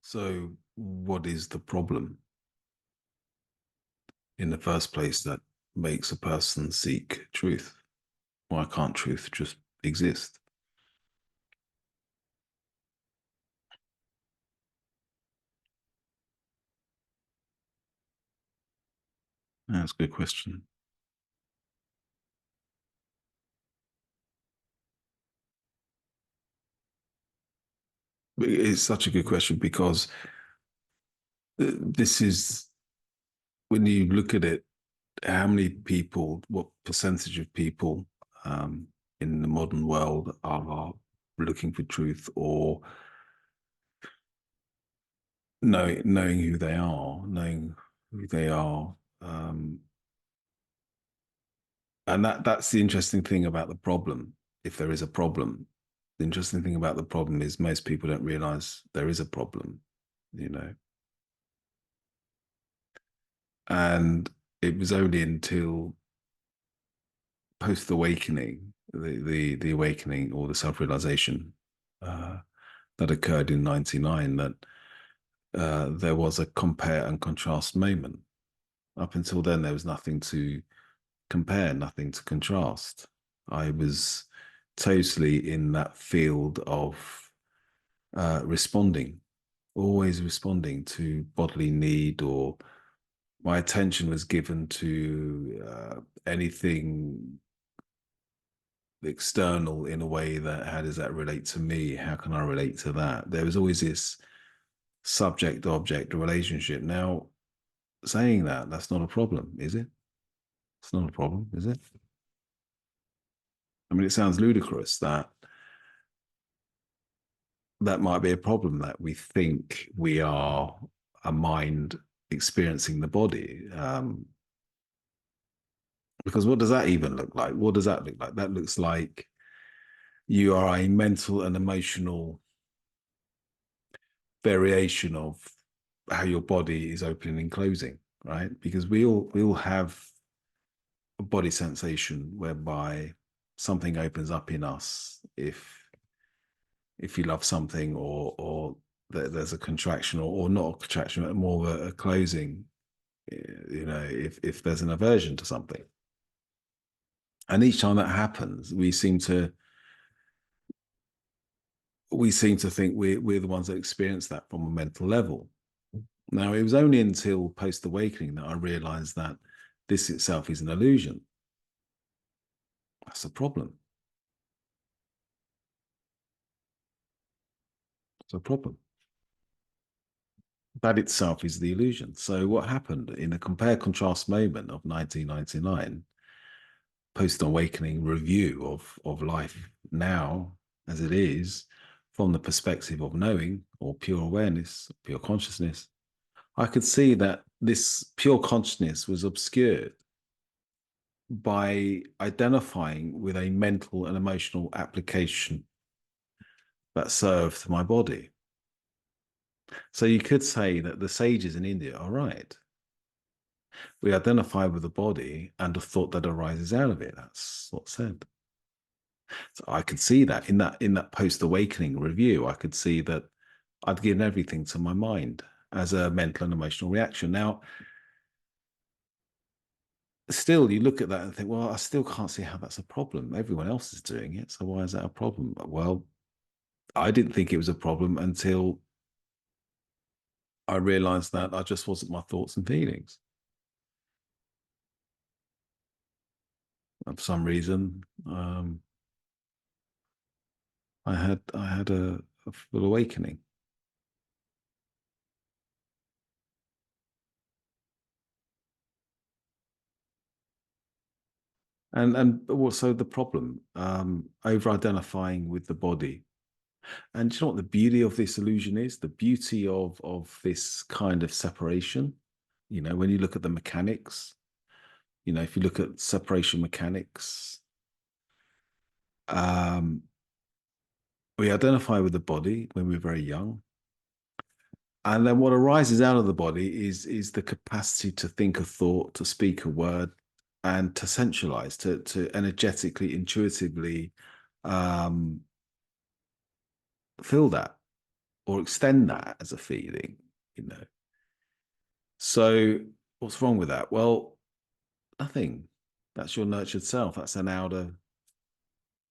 So, what is the problem in the first place that makes a person seek truth? Why can't truth just exist? That's a good question. It's such a good question because this is when you look at it, how many people, what percentage of people um, in the modern world are looking for truth or knowing who they are, knowing who they are. Um, and that's the interesting thing about the problem. If there is a problem, the interesting thing about the problem is most people don't realize there is a problem, you know. And it was only until post awakening, the awakening or the self realization uh, that occurred in '99 that there was a compare and contrast moment. Up until then, there was nothing to compare, nothing to contrast. I was totally in that field of responding, always responding to bodily need, or my attention was given to anything external in a way that how does that relate to me? How can I relate to that? There was always this subject object relationship. Now, saying that, that's not a problem, is it? It's not a problem, is it? I mean, it sounds ludicrous that that might be a problem that we think we are a mind experiencing the body. Because what does that even look like? What does that look like? That looks like you are a mental and emotional variation of how your body is opening and closing, right? Because we all have a body sensation whereby something opens up in us if you love something or there's a contraction or not a contraction, but more of a closing, you know, if there's an aversion to something. And each time that happens, we seem to think we're the ones that experience that from a mental level. Now, it was only until post awakening that I realized that this itself is an illusion. That's a problem. It's a problem. That itself is the illusion. So, what happened in the compare contrast moment of 1999, post awakening review of life now as it is, from the perspective of knowing or pure awareness, pure consciousness, I could see that this pure consciousness was obscured by identifying with a mental and emotional application that served my body. So you could say that the sages in India are right. We identify with the body and the thought that arises out of it. That's what's said. So I could see that in that post-awakening review, I could see that I'd given everything to my mind as a mental and emotional reaction. Now, still, you look at that and think, well, I still can't see how that's a problem. Everyone else is doing it, so why is that a problem? Well, I didn't think it was a problem until I realized that I just wasn't my thoughts and feelings. And for some reason, I had a full awakening. And also the problem, over identifying with the body. And do you know what the beauty of this illusion is? The beauty of this kind of separation. You know, when you look at the mechanics, you know, if you look at separation mechanics, um, we identify with the body when we're very young. And then what arises out of the body is the capacity to think a thought, to speak a word, and to sensualize, to energetically, intuitively um, feel that or extend that as a feeling, you know. So what's wrong with that? Well, nothing. That's your nurtured self. That's an outer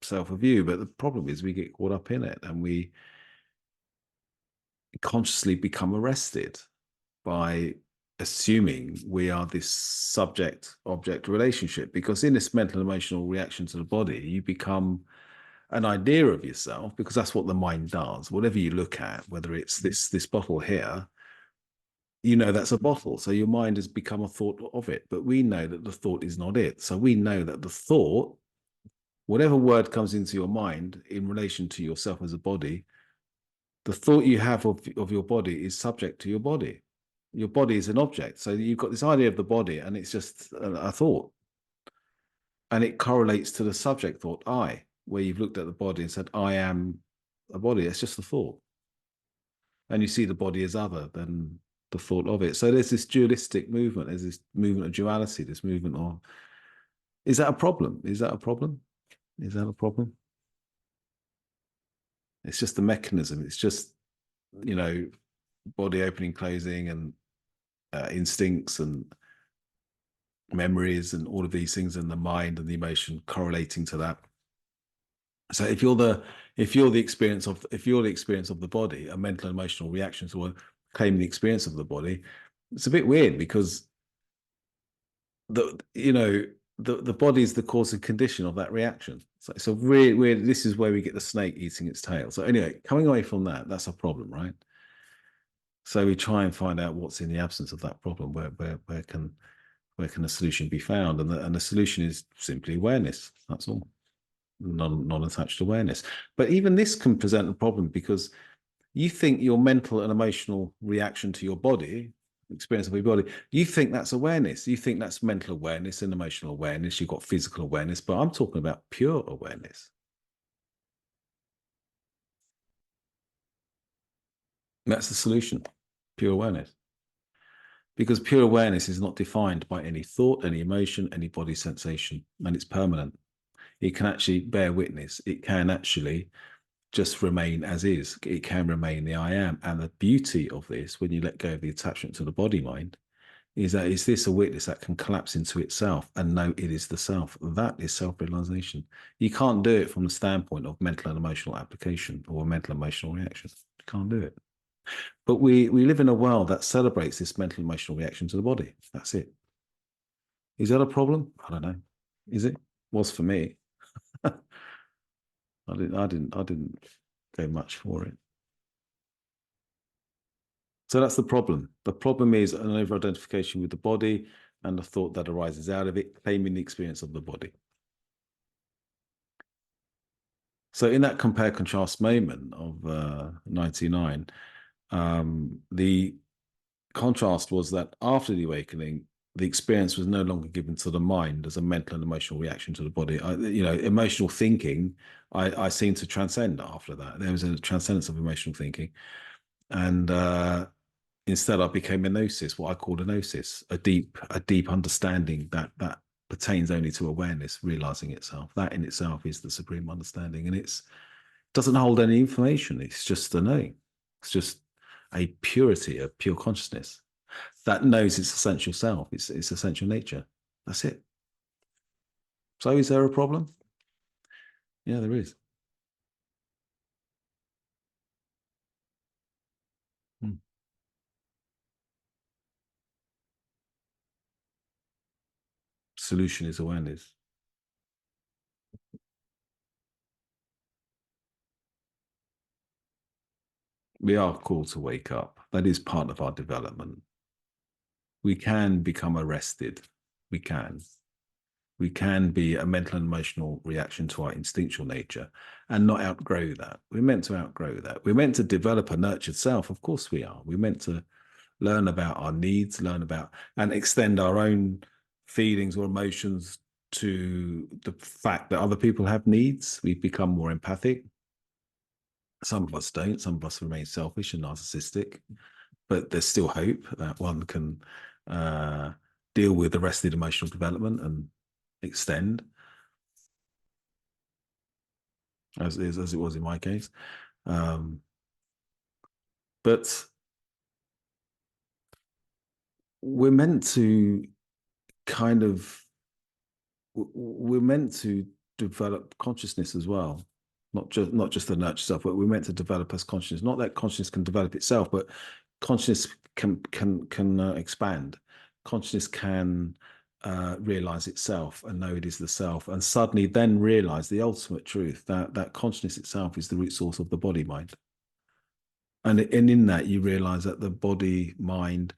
self of you. But the problem is we get caught up in it and we consciously become arrested by assuming we are this subject object relationship, because in this mental emotional reaction to the body you become an idea of yourself, because that's what the mind does. Whatever you look at, whether it's this bottle here, you know that's a bottle, so your mind has become a thought of it, but we know that the thought is not it. So we know that the thought, whatever word comes into your mind in relation to yourself as a body, the thought you have of your body is subject to your body. Your body is an object. So you've got this idea of the body and it's just a thought. And it correlates to the subject thought, I, where you've looked at the body and said, I am a body. It's just a thought. And you see the body as other than the thought of it. So there's this dualistic movement. There's this movement of duality, this movement of, is that a problem? Is that a problem? Is that a problem? It's just the mechanism. It's just, you know, body opening, closing, and instincts and memories and all of these things, and the mind and the emotion correlating to that. So if you're the experience of the body, a mental and emotional reaction to claiming the experience of the body, it's a bit weird, because the body is the cause and condition of that reaction. So it's a really weird. This is where we get the snake eating its tail. So anyway, coming away from that, that's a problem, right? So we try and find out what's in the absence of that problem. Where can the solution be found? And the solution is simply awareness. That's all. Non-attached awareness. But even this can present a problem, because you think your mental and emotional reaction to your body, experience of your body, you think that's awareness. You think that's mental awareness and emotional awareness. You've got physical awareness, but I'm talking about pure awareness. That's the solution, pure awareness. Because pure awareness is not defined by any thought, any emotion, any body sensation, and it's permanent. It can actually bear witness. It can actually just remain as is. It can remain the I am. And the beauty of this, when you let go of the attachment to the body mind, is that is this a witness that can collapse into itself and know it is the self. That is self-realization. You can't do it from the standpoint of mental and emotional application or mental and emotional reactions. You can't do it. But we live in a world that celebrates this mental and emotional reaction to the body. That's it. Is that a problem? I don't know. Is it? Was for me. I didn't go much for it. So that's the problem. The problem is an over-identification with the body and the thought that arises out of it, claiming the experience of the body. So in that compare contrast moment of 99, the contrast was that after the awakening, the experience was no longer given to the mind as a mental and emotional reaction to the body. Emotional thinking, I seemed to transcend after that. There was a transcendence of emotional thinking. And instead, I became a gnosis, what I called a gnosis, a deep understanding that pertains only to awareness, realizing itself. That in itself is the supreme understanding. And it doesn't hold any information. It's just a knowing. It's just a purity, a pure consciousness that knows its essential self, its essential nature. That's it. So is there a problem? Yeah, there is. Hmm. Solution is awareness. We are called to wake up. That is part of our development. We can become arrested. We can. We can be a mental and emotional reaction to our instinctual nature and not outgrow that. We're meant to outgrow that. We're meant to develop a nurtured self. Of course we are. We're meant to learn about our needs, learn about and extend our own feelings or emotions to the fact that other people have needs. We become more empathic. Some of us don't. Some of us remain selfish and narcissistic, but there's still hope that one can deal with arrested emotional development and extend, as it was in my case. But we're meant to kind of we're meant to develop consciousness as well, not just the nurture self, but we're meant to develop as consciousness. Not that consciousness can develop itself, but consciousness can expand. Consciousness can realize itself and know it is the self, and suddenly then realize the ultimate truth that consciousness itself is the root source of the body mind. And in that you realize that the body mind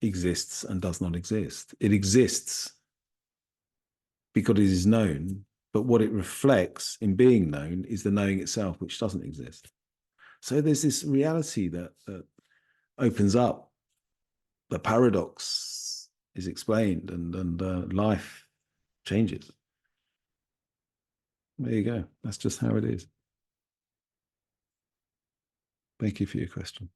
exists and does not exist. It exists because it is known, but what it reflects in being known is the knowing itself, which doesn't exist. So there's this reality that opens up, the paradox is explained, and life changes. There you go. That's just how it is. Thank you for your question.